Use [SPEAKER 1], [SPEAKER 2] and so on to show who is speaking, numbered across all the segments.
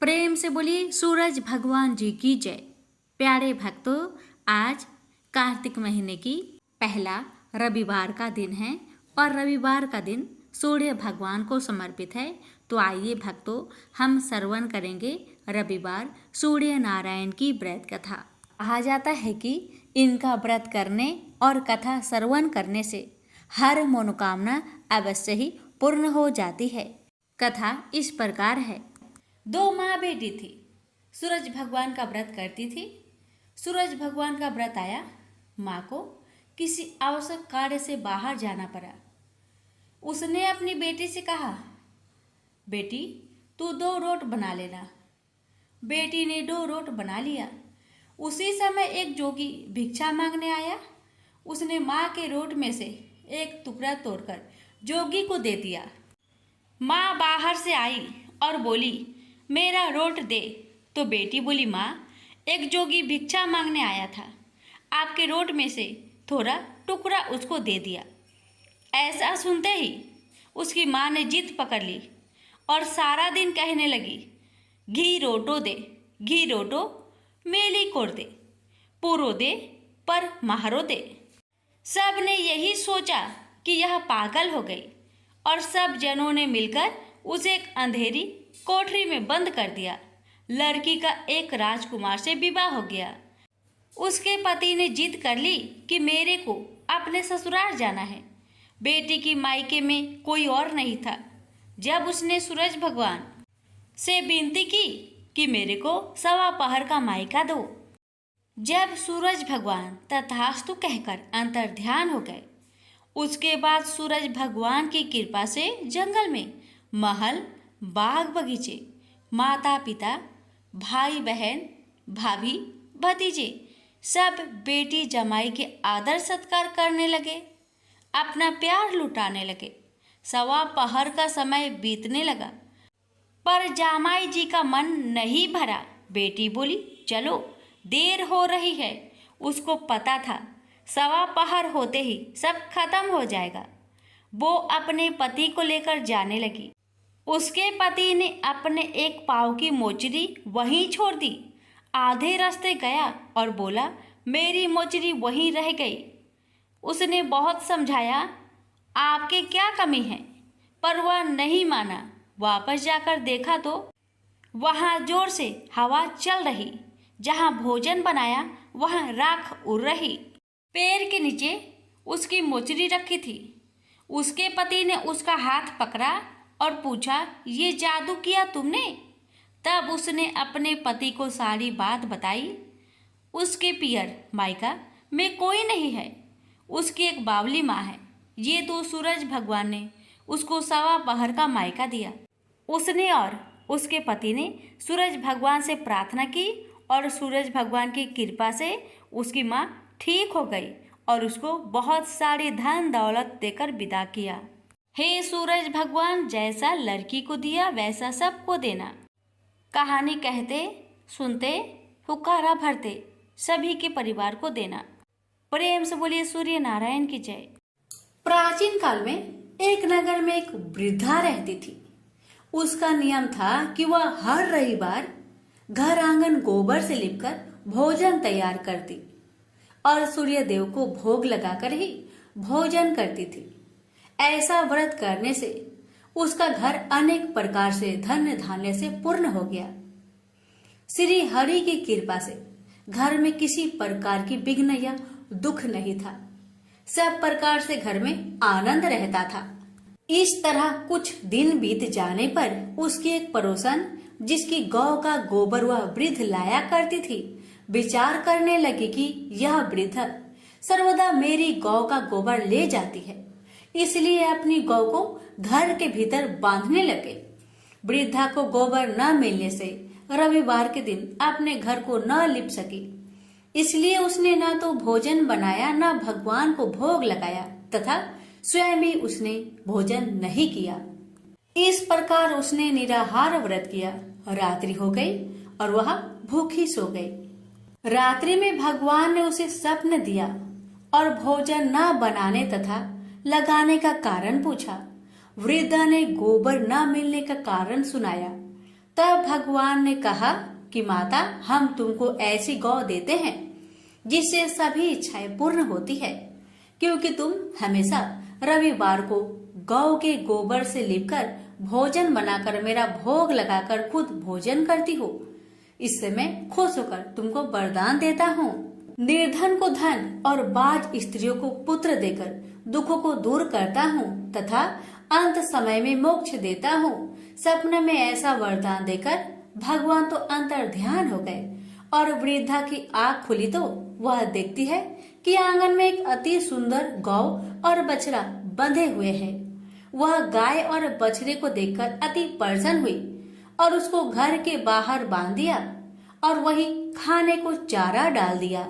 [SPEAKER 1] प्रेम से बोलिए सूरज भगवान जी की जय। प्यारे भक्तों, आज कार्तिक महीने की पहला रविवार का दिन है और रविवार का दिन सूर्य भगवान को समर्पित है। तो आइए भक्तों, हम श्रवण करेंगे रविवार सूर्य नारायण की व्रत कथा। कहा जाता है कि इनका व्रत करने और कथा श्रवण करने से हर मनोकामना अवश्य ही पूर्ण हो जाती है। कथा इस प्रकार है। दो माँ बेटी थी। सूरज भगवान का व्रत करती थी। सूरज भगवान का व्रत आया, माँ को किसी आवश्यक कार्य से बाहर जाना पड़ा। उसने अपनी बेटी से कहा, बेटी तू 2 रोट बना लेना। बेटी ने 2 रोट बना लिया। उसी समय एक जोगी भिक्षा मांगने आया। उसने माँ के रोट में से एक टुकड़ा तोड़कर जोगी को दे दिया। माँ बाहर से आई और बोली, मेरा रोट दे। तो बेटी बोली, माँ एक जोगी भिक्षा मांगने आया था, आपके रोट में से थोड़ा टुकड़ा उसको दे दिया। ऐसा सुनते ही उसकी माँ ने जिद पकड़ ली और सारा दिन कहने लगी, घी रोटो दे, घी रोटो मेली कोर दे, पूरो दे पर महारो दे। सब ने यही सोचा कि यह पागल हो गई और सब जनों ने मिलकर उसे एक अंधेरी कोठरी में बंद कर दिया। लड़की का एक राजकुमार से विवाह हो गया। उसके पति ने जिद कर ली कि मेरे को अपने ससुराल जाना है। बेटी की मायके में कोई और नहीं था। जब उसने सूरज भगवान से विनती की कि मेरे को 1.25 पहर का मायका दो, जब सूरज भगवान तथास्तु कहकर अंतर्ध्यान हो गए, उसके बाद सूरज भगवान की कृपा से जंगल में महल, बाग बगीचे, माता पिता, भाई बहन, भाभी भतीजे सब बेटी जमाई के आदर सत्कार करने लगे, अपना प्यार लुटाने लगे। 1.25 पहर का समय बीतने लगा, पर जामाई जी का मन नहीं भरा। बेटी बोली, चलो देर हो रही है। उसको पता था 1.25 पहर होते ही सब खत्म हो जाएगा। वो अपने पति को लेकर जाने लगी। उसके पति ने अपने एक पाँव की मोचरी वहीं छोड़ दी। आधे रास्ते गया और बोला, मेरी मोचरी वहीं रह गई। उसने बहुत समझाया, आपके क्या कमी है, पर वह नहीं माना। वापस जाकर देखा तो वहाँ जोर से हवा चल रही। जहाँ भोजन बनाया वहाँ राख उड़ रही। पेड़ के नीचे उसकी मोचरी रखी थी। उसके पति ने उसका हाथ पकड़ा और पूछा, ये जादू किया तुमने? तब उसने अपने पति को सारी बात बताई। उसके पियर मायका में कोई नहीं है, उसकी एक बावली माँ है। ये तो सूरज भगवान ने उसको 1.25 पहर का मायका दिया। उसने और उसके पति ने सूरज भगवान से प्रार्थना की और सूरज भगवान की कृपा से उसकी माँ ठीक हो गई और उसको बहुत सारी धन दौलत देकर विदा किया। हे सूरज भगवान, जैसा लड़की को दिया वैसा सबको देना। कहानी कहते सुनते हुक्कारा भरते सभी के परिवार को देना। प्रेम से बोलिए सूर्य नारायण की जय। प्राचीन काल में एक नगर में एक वृद्धा रहती थी। उसका नियम था कि वह हर रविवार घर आंगन गोबर से लिपकर भोजन तैयार करती और सूर्य देव को भोग लगाकर ही भोजन करती थी। ऐसा व्रत करने से उसका घर अनेक प्रकार से धन्य धान्य से पूर्ण हो गया। श्री हरि की कृपा से घर में किसी प्रकार की विघ्न या दुख नहीं था। सब प्रकार से घर में आनंद रहता था। इस तरह कुछ दिन बीत जाने पर उसकी एक पड़ोसन, जिसकी गौ का गोबर वह वृद्ध लाया करती थी, विचार करने लगी कि यह वृद्ध सर्वदा मेरी गौ का गोबर ले जाती है, इसलिए अपनी गौ को घर के भीतर बांधने लगे। वृद्धा को गोबर न मिलने से रविवार के दिन अपने घर को न लिप सकी, इसलिए उसने न तो भोजन बनाया न भगवान को भोग लगाया तथा स्वयं भी उसने भोजन नहीं किया। इस प्रकार उसने निराहार व्रत किया। रात्रि हो गई और वह भूखी सो गई। रात्रि में भगवान ने उसे स्वप्न दिया और भोजन न बनाने तथा लगाने का कारण पूछा। वृद्धा ने गोबर न मिलने का कारण सुनाया। तब भगवान ने कहा कि माता, हम तुमको ऐसी गौ देते हैं जिससे सभी इच्छाएं पूर्ण होती है, क्योंकि तुम हमेशा रविवार को गौ के गोबर से लिपकर भोजन बनाकर मेरा भोग लगाकर खुद भोजन करती हो। इससे मैं खुश होकर तुमको वरदान देता हूँ। निर्धन को धन और बाज स्त्रियों को पुत्र देकर दुखों को दूर करता हूँ तथा अंत समय में मोक्ष देता हूँ। सपने में ऐसा वरदान देकर भगवान तो अंतर्ध्यान हो गए और वृद्धा की आँख खुली तो वह देखती है कि आंगन में एक अति सुंदर गौ और बछड़ा बंधे हुए हैं। वह गाय और बछड़े को देखकर अति प्रसन्न हुई और उसको घर के बाहर बांध दिया और वही खाने को चारा डाल दिया।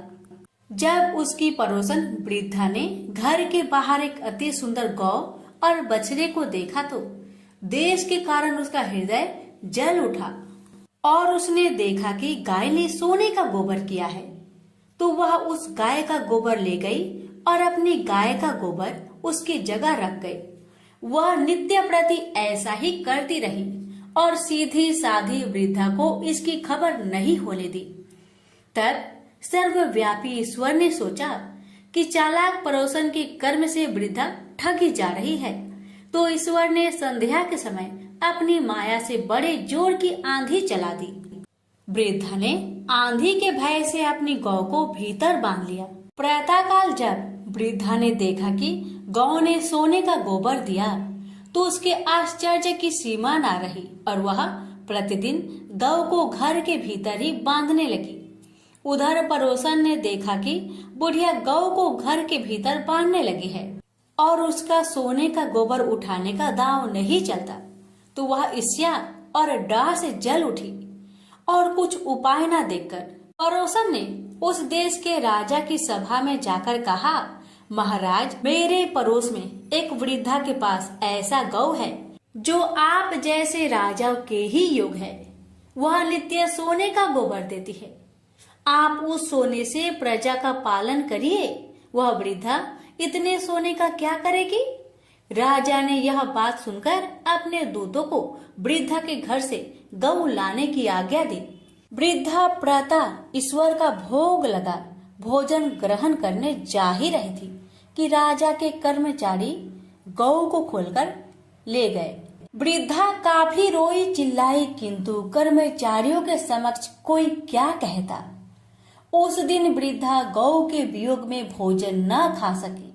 [SPEAKER 1] जब उसकी पड़ोसन वृद्धा ने घर के बाहर एक अति सुंदर गौ और बछड़े को देखा तो देश के कारण उसका हृदय जल उठा और उसने देखा कि गाय ने सोने का गोबर किया है, तो वह उस गाय का गोबर ले गई और अपनी गाय का गोबर उसकी जगह रख गई। वह नित्य प्रति ऐसा ही करती रही और सीधी साधी वृद्धा को इसकी खबर नहीं होने दी। तब सर्वव्यापी ईश्वर ने सोचा कि चालाक पड़ोसन के कर्म से वृद्धा ठगी जा रही है, तो ईश्वर ने संध्या के समय अपनी माया से बड़े जोर की आंधी चला दी। वृद्धा ने आंधी के भय से अपनी गौ को भीतर बांध लिया। प्रातःकाल जब वृद्धा ने देखा कि गौ ने सोने का गोबर दिया तो उसके आश्चर्य की सीमा न रही और वह प्रतिदिन गौ को घर के भीतर ही बांधने लगी। उधर पड़ोसन ने देखा कि बुढ़िया गौ को घर के भीतर बांधने लगी है और उसका सोने का गोबर उठाने का दांव नहीं चलता, तो वह ईर्ष्या और डाह से जल उठी और कुछ उपाय न देखकर पड़ोसन ने उस देश के राजा की सभा में जाकर कहा, महाराज, मेरे पड़ोस में एक वृद्धा के पास ऐसा गौ है जो आप जैसे राजा के ही योग है। वह नित्य सोने का गोबर देती है। आप उस सोने से प्रजा का पालन करिए। वह वृद्धा इतने सोने का क्या करेगी? राजा ने यह बात सुनकर अपने दूतों को वृद्धा के घर से गौ लाने की आज्ञा दी। वृद्धा प्रातः ईश्वर का भोग लगा भोजन ग्रहण करने जा ही रही थी कि राजा के कर्मचारी गौ को खोलकर ले गए। वृद्धा काफी रोई चिल्लाई, किंतु कर्मचारियों के समक्ष कोई क्या कहता। उस दिन वृद्धा गौ के वियोग में भोजन न खा सकी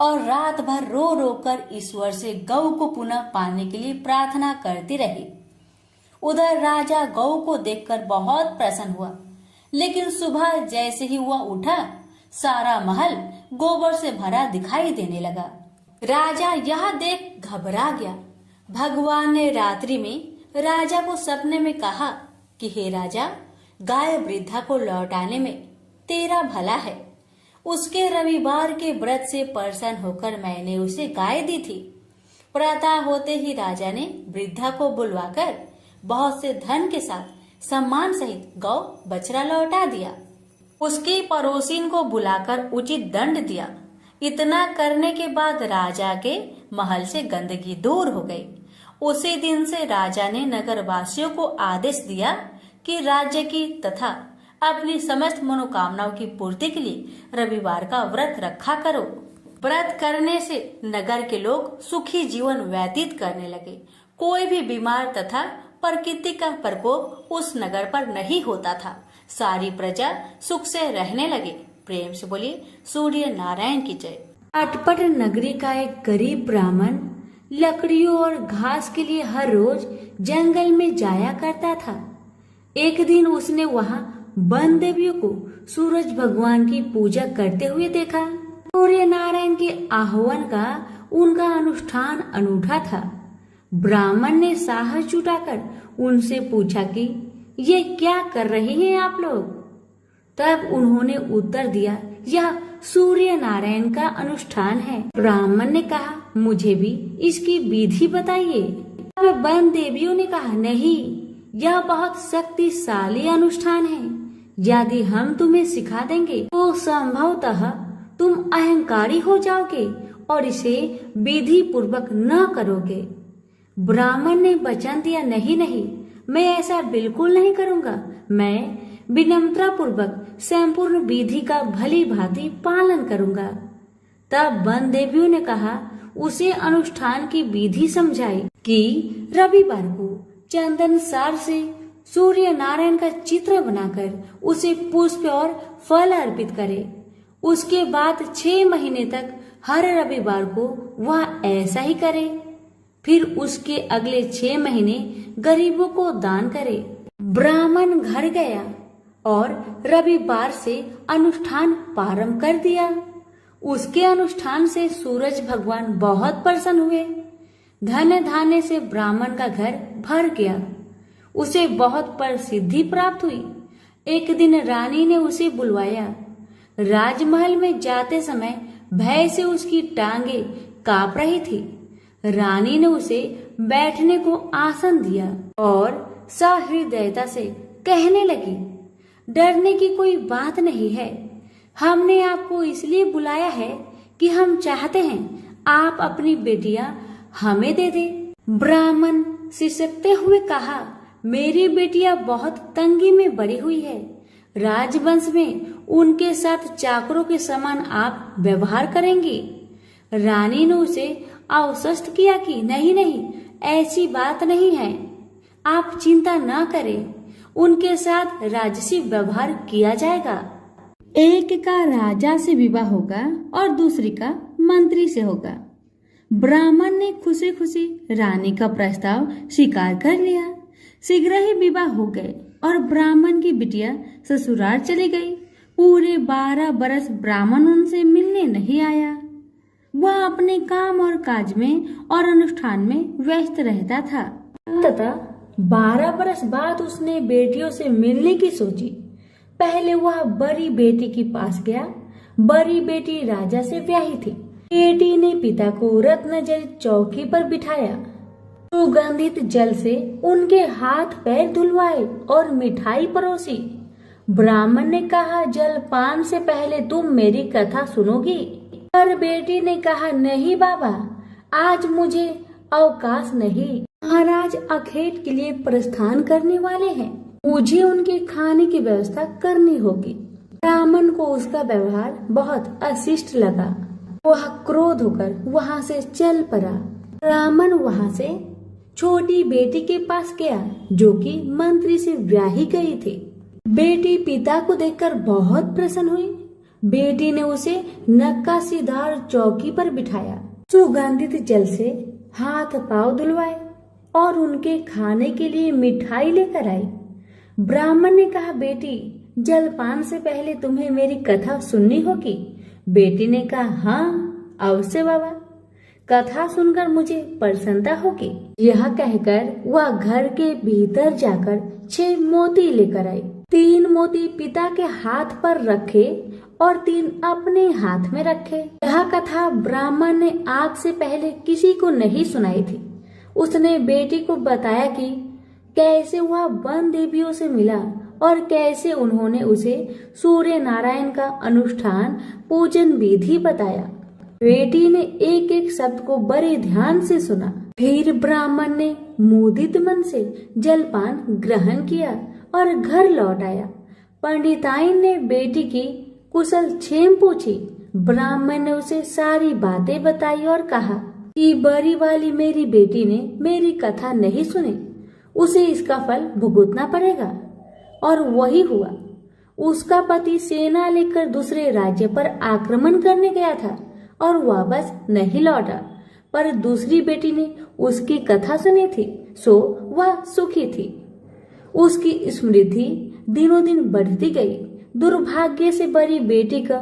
[SPEAKER 1] और रात भर रो रो कर ईश्वर से गौ को पुनः पाने के लिए प्रार्थना करती रही। उधर राजा गौ को देखकर बहुत प्रसन्न हुआ, लेकिन सुबह जैसे ही वह उठा, सारा महल गोबर से भरा दिखाई देने लगा। राजा यह देख घबरा गया। भगवान ने रात्रि में राजा को सपने में कहा कि हे राजा, गाय वृद्धा को लौटाने में तेरा भला है। उसके रविवार के व्रत से प्रसन्न होकर मैंने उसे गाय दी थी। प्रातः होते ही राजा ने वृद्धा को बुलवाकर बहुत से धन के साथ सम्मान सहित गौ बछड़ा लौटा दिया। उसकी पड़ोसिन को बुलाकर उचित दंड दिया। इतना करने के बाद राजा के महल से गंदगी दूर हो गई। उसी दिन से राजा ने नगरवासियों को आदेश दिया कि राज्य की तथा अपनी समस्त मनोकामनाओं की पूर्ति के लिए रविवार का व्रत रखा करो। व्रत करने से नगर के लोग सुखी जीवन व्यतीत करने लगे। कोई भी बीमार तथा प्रकृति का प्रकोप उस नगर पर नहीं होता था। सारी प्रजा सुख से रहने लगे। प्रेम से बोलिए सूर्य नारायण की जय।
[SPEAKER 2] अटपट नगरी का एक गरीब ब्राह्मण लकड़ियों और घास के लिए हर रोज जंगल में जाया करता था। एक दिन उसने वहां वन देवियों को सूरज भगवान की पूजा करते हुए देखा। सूर्य नारायण के आह्वान का उनका अनुष्ठान अनूठा था। ब्राह्मण ने साहस जुटाकर उनसे पूछा कि ये क्या कर रहे हैं आप लोग? तब उन्होंने उत्तर दिया, यह सूर्य नारायण का अनुष्ठान है। ब्राह्मण ने कहा, मुझे भी इसकी विधि बताइए। तब वन देवियों ने कहा, नहीं, यह बहुत शक्तिशाली अनुष्ठान है। यदि हम तुम्हें सिखा देंगे तो संभवतः तुम अहंकारी हो जाओगे और इसे विधि पूर्वक न करोगे। ब्राह्मण ने वचन दिया, नहीं नहीं, मैं ऐसा बिल्कुल नहीं करूंगा। मैं विनम्रता पूर्वक संपूर्ण विधि का भली भांति पालन करूंगा। तब वन देवियों ने कहा, उसे अनुष्ठान की विधि समझाई कि रविवार को चंदन सार से सूर्य नारायण का चित्र बनाकर उसे पुष्प और फल अर्पित करे। उसके बाद 6 महीने तक हर रविवार को वह ऐसा ही करे। फिर उसके अगले 6 महीने गरीबों को दान करे। ब्राह्मण घर गया और रविवार से अनुष्ठान प्रारंभ कर दिया। उसके अनुष्ठान से सूरज भगवान बहुत प्रसन्न हुए। धन धान्य से ब्राह्मण का घर भर गया। उसे बहुत प्रसिद्धि प्राप्त हुई। एक दिन रानी ने उसे बुलवाया। राजमहल में जाते समय भय से उसकी टांगे कांप रही थी। रानी ने उसे बैठने को आसन दिया और सहृदयता से कहने लगी, डरने की कोई बात नहीं है। हमने आपको इसलिए बुलाया है कि हम चाहते हैं आप अपनी बेटियां हमें दे दे। ब्राह्मण सिसकते हुए कहा, मेरी बेटियां बहुत तंगी में बड़ी हुई है। राजवंश में उनके साथ चाकरों के समान आप व्यवहार करेंगी। रानी ने उसे आश्वस्त किया कि नहीं नहीं, ऐसी बात नहीं है, आप चिंता न करें, उनके साथ राजसी व्यवहार किया जाएगा। एक का राजा से विवाह होगा और दूसरी का मंत्री से होगा। ब्राह्मण ने खुशी खुशी रानी का प्रस्ताव स्वीकार कर लिया। शीघ्र ही विवाह हो गए और ब्राह्मण की बिटिया ससुराल चली गई। पूरे 12 बरस ब्राह्मण उनसे मिलने नहीं आया। वह अपने काम और काज में और अनुष्ठान में व्यस्त रहता था। तथा 12 बरस बाद उसने बेटियों से मिलने की सोची। पहले वह बड़ी बेटी के पास गया। बड़ी बेटी राजा से ब्याही थी। बेटी ने पिता को रत्नजड़ित चौकी पर बिठाया। सुगंधित जल से उनके हाथ पैर धुलवाए और मिठाई परोसी। ब्राह्मण ने कहा, जलपान से पहले तुम मेरी कथा सुनोगी? पर बेटी ने कहा, नहीं बाबा, आज मुझे अवकाश नहीं। महाराज अखेट के लिए प्रस्थान करने वाले हैं। मुझे उनके खाने की व्यवस्था करनी होगी। ब्राह्मण को उसका व्यवहार बहुत अशिष्ट लगा। वह क्रोध होकर वहां से चल पड़ा। ब्राह्मण वहां से छोटी बेटी के पास गया जो कि मंत्री से ब्याही गई थी। बेटी पिता को देखकर बहुत प्रसन्न हुई। बेटी ने उसे नक्काशीदार चौकी पर बिठाया। सुगंधित जल से हाथ पांव धुलवाए और उनके खाने के लिए मिठाई लेकर आई। ब्राह्मण ने कहा, बेटी, जलपान से पहले तुम्हें मेरी कथा सुननी होगी। बेटी ने कहा, हाँ अवश्य बाबा, कथा सुनकर मुझे प्रसन्नता होगी। यह कहकर वह घर के भीतर जाकर 6 मोती लेकर आई। 3 मोती पिता के हाथ पर रखे और 3 अपने हाथ में रखे। यह कथा ब्राह्मण ने आज से पहले किसी को नहीं सुनाई थी। उसने बेटी को बताया कि कैसे वह वन देवियों से मिला और कैसे उन्होंने उसे सूर्य नारायण का अनुष्ठान पूजन विधि बताया। बेटी ने एक एक शब्द को बड़े ध्यान से सुना। फिर ब्राह्मण ने मुदित मन से जलपान ग्रहण किया और घर लौट आया। पंडिताइन ने बेटी की कुशल क्षेम पूछी। ब्राह्मण ने उसे सारी बातें बताई और कहा कि बड़ी वाली मेरी बेटी ने मेरी कथा नहीं सुनी, उसे इसका फल भुगतना पड़ेगा। और वही हुआ। उसका पति सेना लेकर दूसरे राज्य पर आक्रमण करने गया था और वापस नहीं लौटा, पर दूसरी बेटी ने उसकी कथा सुनी थी, सो वह सुखी थी। उसकी समृद्धि दिनों दिन बढ़ती गई। दुर्भाग्य से बड़ी बेटी का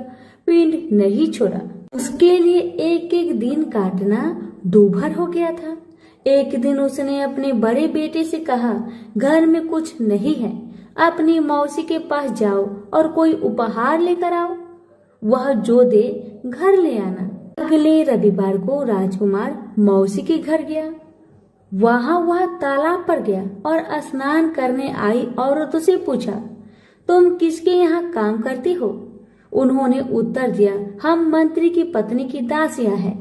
[SPEAKER 2] पिंड नहीं छोड़ा। उसके लिए एक एक दिन काटना दूभर हो गया था। एक दिन उसने अपने बड़े बेटे से कहा, घर में कुछ नहीं है, अपनी मौसी के पास जाओ और कोई उपहार लेकर आओ। वह जो दे घर ले आना। अगले रविवार को राजकुमार मौसी के घर गया। वहां वह तालाब पर गया और स्नान करने आई औरतों से पूछा, तुम किसके यहाँ काम करती हो? उन्होंने उत्तर दिया, हम मंत्री की पत्नी की दासियां हैं।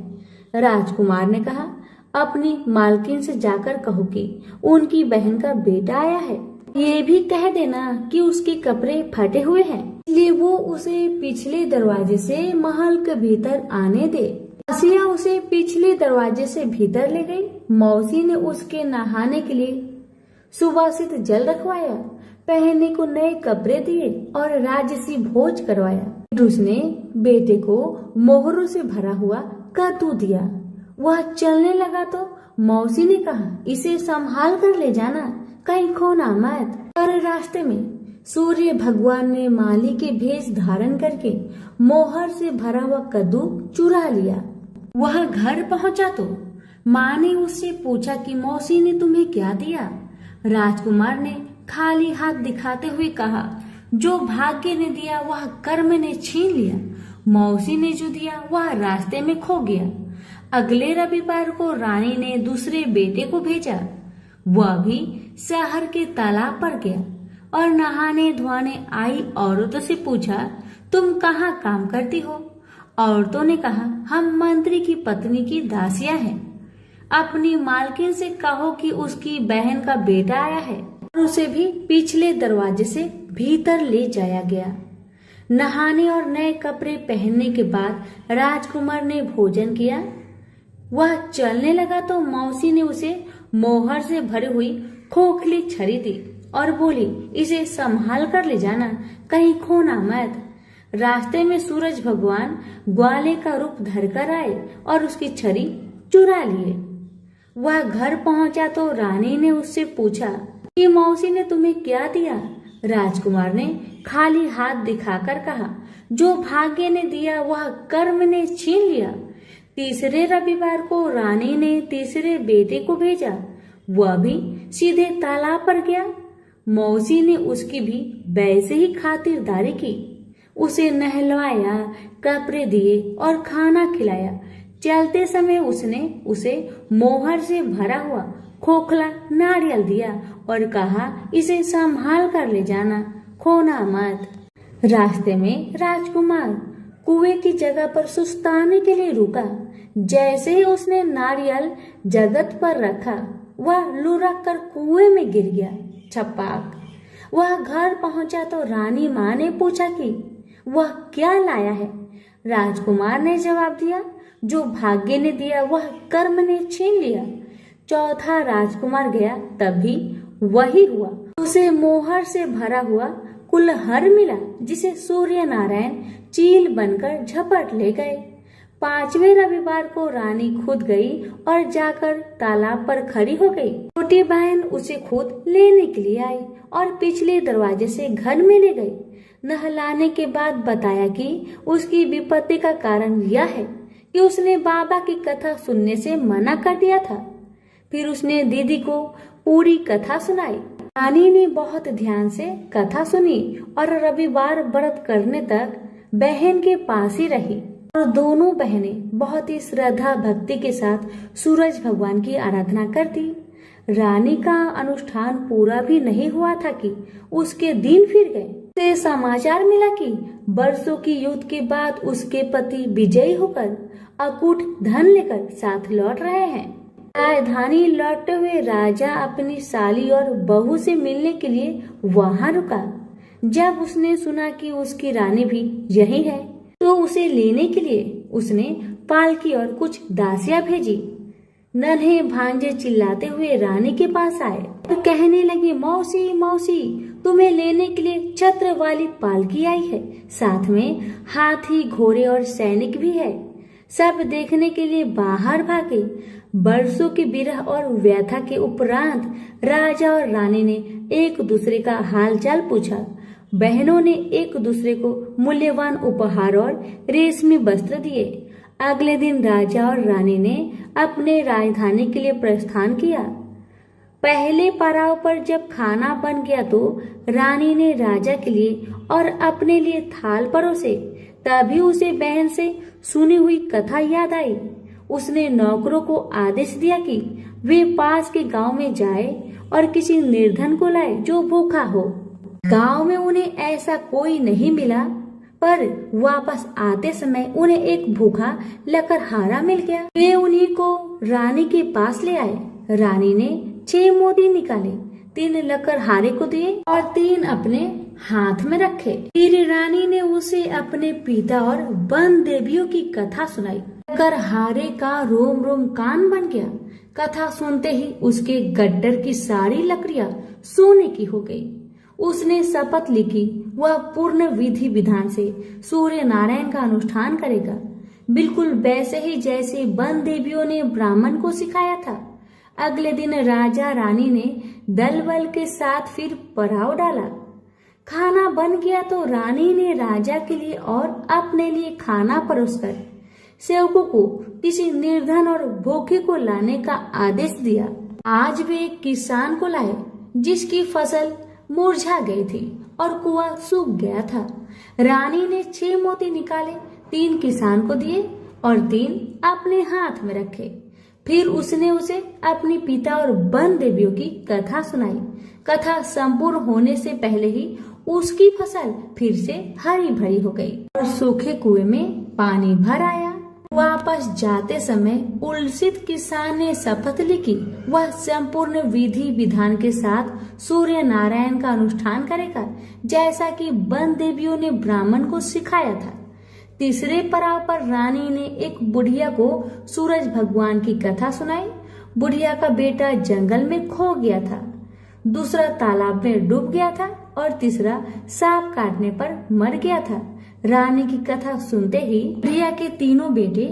[SPEAKER 2] राजकुमार ने कहा, अपनी मालकिन से जाकर कहो कि उनकी बहन का बेटा आया है। ये भी कह देना कि उसके कपड़े फटे हुए हैं, इसलिए वो उसे पिछले दरवाजे से महल के भीतर आने दे। आसिया उसे पिछले दरवाजे से भीतर ले गई। मौसी ने उसके नहाने के लिए सुवासित जल रखवाया, पहनने को नए कपड़े दिए और राजसी भोज करवाया। फिर उसने बेटे को मोहरों से भरा हुआ कद्दू दिया। वह चलने लगा तो मौसी ने कहा, इसे संभाल कर ले जाना, कहीं खोना मत। और रास्ते में सूर्य भगवान ने माली के भेष धारण करके मोहर से भरा हुआ कद्दू चुरा लिया। वह घर पहुंचा तो माँ ने उससे पूछा कि मौसी ने तुम्हें क्या दिया। राजकुमार ने खाली हाथ दिखाते हुए कहा, जो भाग्य ने दिया वह कर्म ने छीन लिया। मौसी ने जो दिया वह रास्ते में खो गया। अगले रविवार को रानी ने दूसरे बेटे को भेजा। वह भी शहर के तालाब पर गया और नहाने धोने आई औरतों से पूछा, तुम कहाँ काम करती हो? औरतों ने कहा, हम मंत्री की पत्नी की दासियां हैं। अपनी मालकिन से कहो कि उसकी बहन का बेटा आया है। और उसे भी पिछले दरवाजे से भीतर ले जाया गया। नहाने और नए कपड़े पहनने के बाद राजकुमार ने भोजन किया। वह चलने लगा तो मौसी ने उसे मोहर से भरी हुई खोखली छड़ी दी और बोली, इसे संभाल कर ले जाना, कहीं खोना मत। रास्ते में सूरज भगवान ग्वाले का रूप धरकर आए और उसकी छड़ी चुरा लिए। वह घर पहुंचा तो रानी ने उससे पूछा कि मौसी ने तुम्हें क्या दिया? राजकुमार ने खाली हाथ दिखाकर कहा, जो भाग्य ने दिया वह कर्म ने छीन लिया। तीसरे रविवार को रानी ने तीसरे बेटे को भेजा। वह भी सीधे तालाब पर गया। मौसी ने उसकी भी वैसे ही खातिरदारी की। उसे नहलवाया, कपड़े दिए और खाना खिलाया। चलते समय उसने उसे मोहर से भरा हुआ खोखला नारियल दिया और कहा, इसे संभाल कर ले जाना, खोना मत। रास्ते में राजकुमार कुएं की जगह पर सुस्ताने के लिए रुका। जैसे ही उसने नारियल जगत पर रखा, वह लुढ़क कर कुएं में गिर गया। छपाक। वह घर पहुंचा तो रानी माँ ने पूछा कि वह क्या लाया है। राजकुमार ने जवाब दिया, जो भाग्य ने दिया वह कर्म ने छीन लिया। चौथा राजकुमार गया, तब भी वही हुआ। उसे मोहर से भरा हुआ कुल्हड़ मिला, जिसे सूर्य नारायण चील बनकर झपट ले गए। पांचवें रविवार को रानी खुद गई और जाकर तालाब पर खड़ी हो गई। छोटी बहन उसे खुद लेने के लिए आई और पिछले दरवाजे से घर में ले गई। नहलाने के बाद बताया कि उसकी विपत्ति का कारण यह है कि उसने बाबा की कथा सुनने से मना कर दिया था। फिर उसने दीदी को पूरी कथा सुनाई। रानी ने बहुत ध्यान से कथा सुनी और रविवार व्रत करने तक बहन के पास ही रही। और दोनों बहनें बहुत ही श्रद्धा भक्ति के साथ सूरज भगवान की आराधना करती। रानी का अनुष्ठान पूरा भी नहीं हुआ था कि उसके दिन फिर गए। उसे समाचार मिला कि वर्षों की युद्ध के बाद उसके पति विजयी होकर अकूट धन लेकर साथ लौट रहे हैं। राजधानी लौटते हुए राजा अपनी साली और बहू से मिलने के लिए वहां रुका। जब उसने सुना कि उसकी रानी भी यही है, तो उसे लेने के लिए उसने पालकी और कुछ दासियां भेजी। नन्हे भांजे चिल्लाते हुए रानी के पास आए और कहने लगे, मौसी मौसी, तुम्हें लेने के लिए छत्र वाली पालकी आई है, साथ में हाथी, घोड़े और सैनिक भी है। सब देखने के लिए बाहर भागे। बरसों की विरह और व्यथा के उपरांत राजा और रानी ने एक दूसरे का हाल चाल पूछा। बहनों ने एक दूसरे को मूल्यवान उपहार और रेशमी वस्त्र दिए। अगले दिन राजा और रानी ने अपने राजधानी के लिए प्रस्थान किया। पहले पड़ाव पर जब खाना बन गया तो रानी ने राजा के लिए और अपने लिए थाल परोसे। तभी उसे बहन से सुनी हुई कथा याद आई। उसने नौकरों को आदेश दिया कि वे पास के गांव में जाए और किसी निर्धन को लाए जो भूखा हो। गांव में उन्हें ऐसा कोई नहीं मिला, पर वापस आते समय उन्हें एक भूखा लकड़हारा मिल गया। वे उन्हीं को रानी के पास ले आए। रानी ने 6 मोती निकाले, 3 लकड़हारे को दिए और 3 अपने हाथ में रखे। फिर रानी ने उसे अपने पिता और वन देवियों की कथा सुनाई। लकड़हारे का रोम रोम कान बन गया। कथा सुनते ही उसके गड्ढर की सारी लकड़ियां सोने की हो गई। उसने शपथ ली कि वह पूर्ण विधि विधान से सूर्य नारायण का अनुष्ठान करेगा, बिल्कुल वैसे ही जैसे वन देवियों ने ब्राह्मण को सिखाया था। अगले दिन राजा रानी ने दल बल के साथ फिर पड़ाव डाला। खाना बन गया तो रानी ने राजा के लिए और अपने लिए खाना परोसकर सेवकों को किसी निर्धन और भूखे को लाने का आदेश दिया। आज वे एक किसान को लाए जिसकी फसल मुरझा गई थी और कुआं सूख गया था। रानी ने 6 मोती निकाले, 3 किसान को दिए और 3 अपने हाथ में रखे। फिर उसने उसे अपने पिता और वन देवियों की कथा सुनाई। कथा संपूर्ण होने से पहले ही उसकी फसल फिर से हरी भरी हो गई और सूखे कुएं में पानी भर आया। वापस जाते समय उल्सित किसान ने शपथ ली कि वह संपूर्ण विधि विधान के साथ सूर्य नारायण का अनुष्ठान करेगा, जैसा कि वन देवियों ने ब्राह्मण को सिखाया था। तीसरे पड़ाव पर रानी ने एक बुढ़िया को सूरज भगवान की कथा सुनाई। बुढ़िया का बेटा जंगल में खो गया था, दूसरा तालाब में डूब गया था और तीसरा सांप काटने पर मर गया था। रानी की कथा सुनते ही बुढ़िया के तीनों बेटे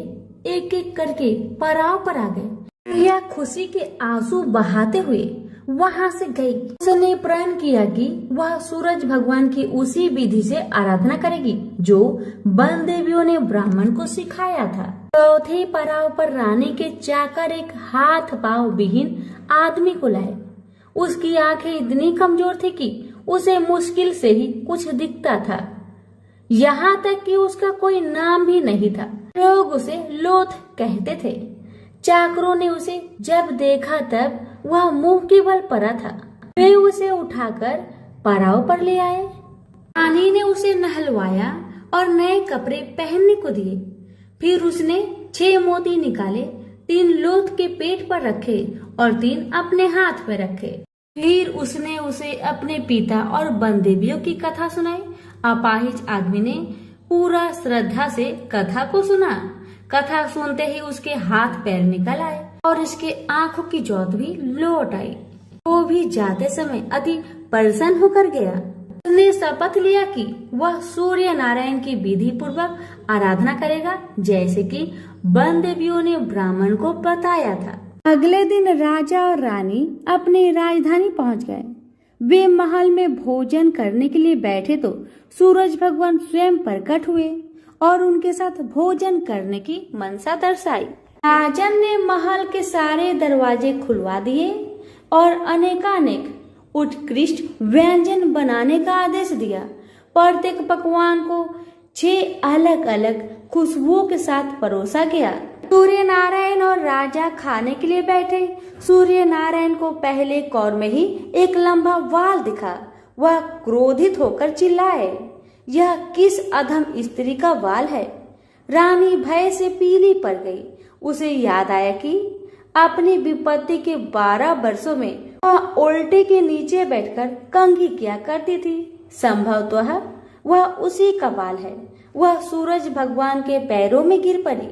[SPEAKER 2] एक एक करके पड़ाव पर आ गए। बुढ़िया खुशी के आंसू बहाते हुए वहां से गई। उसने प्रण किया कि वह सूरज भगवान की उसी विधि से आराधना करेगी जो वन देवियों ने ब्राह्मण को सिखाया था। चौथे पड़ाव पर रानी के चाकर एक हाथ पांव विहीन आदमी को लाए। उसकी आंखें इतनी कमजोर थी कि उसे मुश्किल से ही कुछ दिखता था, यहाँ तक कि उसका कोई नाम भी नहीं था। लोग उसे लोथ कहते थे। चाकरों ने उसे जब देखा तब वह मुंह के बल पड़ा था। वे उसे उठाकर पड़ाव पर ले आए। रानी ने उसे नहलवाया और नए कपड़े पहनने को दिए। फिर उसने 6 मोती निकाले, 3 लोथ के पेट पर रखे और 3 अपने हाथ में रखे। फिर उसने उसे अपने पिता और वन देवियों की कथा सुनाई। अपाहिज आदमी ने पूरा श्रद्धा से कथा को सुना। कथा सुनते ही उसके हाथ पैर निकल आए और इसके आंखों की ज्योत भी लौट आई। वो भी जाते समय अति प्रसन्न होकर गया। उसने शपथ लिया कि वह सूर्य नारायण की विधि पूर्वक आराधना करेगा, जैसे कि वन देवियों ने ब्राह्मण को बताया था। अगले दिन राजा और रानी अपनी राजधानी पहुंच गए। वे महल में भोजन करने के लिए बैठे तो सूरज भगवान स्वयं प्रकट हुए और उनके साथ भोजन करने की मनसा दर्शाई। राजन ने महल के सारे दरवाजे खुलवा दिए और अनेकानेक उत्कृष्ट व्यंजन बनाने का आदेश दिया। प्रत्येक पकवान को 6 अलग अलग खुशबुओं के साथ परोसा गया। सूर्य नारायण और राजा खाने के लिए बैठे। सूर्य नारायण को पहले कौर में ही एक लंबा वाल दिखा। वह क्रोधित होकर चिल्लाए, यह किस अधम स्त्री का वाल है? रानी भय से पीली पड़ गई। उसे याद आया कि अपनी विपत्ति के 12 वर्षों में वह उल्टे के नीचे बैठकर कंघी किया करती थी। संभवतः वह उसी का बाल है। वह सूरज भगवान के पैरों में गिर पड़ी,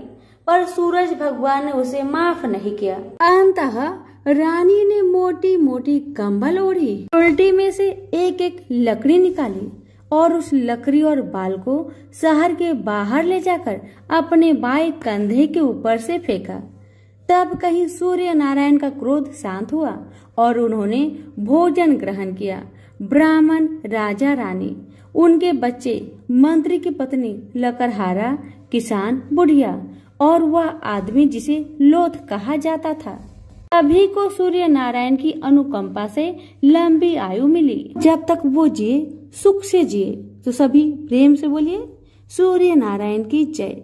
[SPEAKER 2] पर सूरज भगवान ने उसे माफ नहीं किया। अंततः रानी ने मोटी मोटी कंबल ओढ़ी, उल्टी में से एक एक लकड़ी निकाली और उस लकड़ी और बाल को शहर के बाहर ले जाकर अपने बाएं कंधे के ऊपर से फेंका। तब कहीं सूर्य नारायण का क्रोध शांत हुआ और उन्होंने भोजन ग्रहण किया। ब्राह्मण, राजा, रानी, उनके बच्चे, मंत्री की पत्नी, लकड़हारा, किसान, बुढ़िया और वह आदमी जिसे लोथ कहा जाता था, सभी को सूर्य नारायण की अनुकंपा से लंबी आयु मिली। जब तक वो जिए सुख से जिए। तो सभी प्रेम से बोलिए सूर्य नारायण की जय।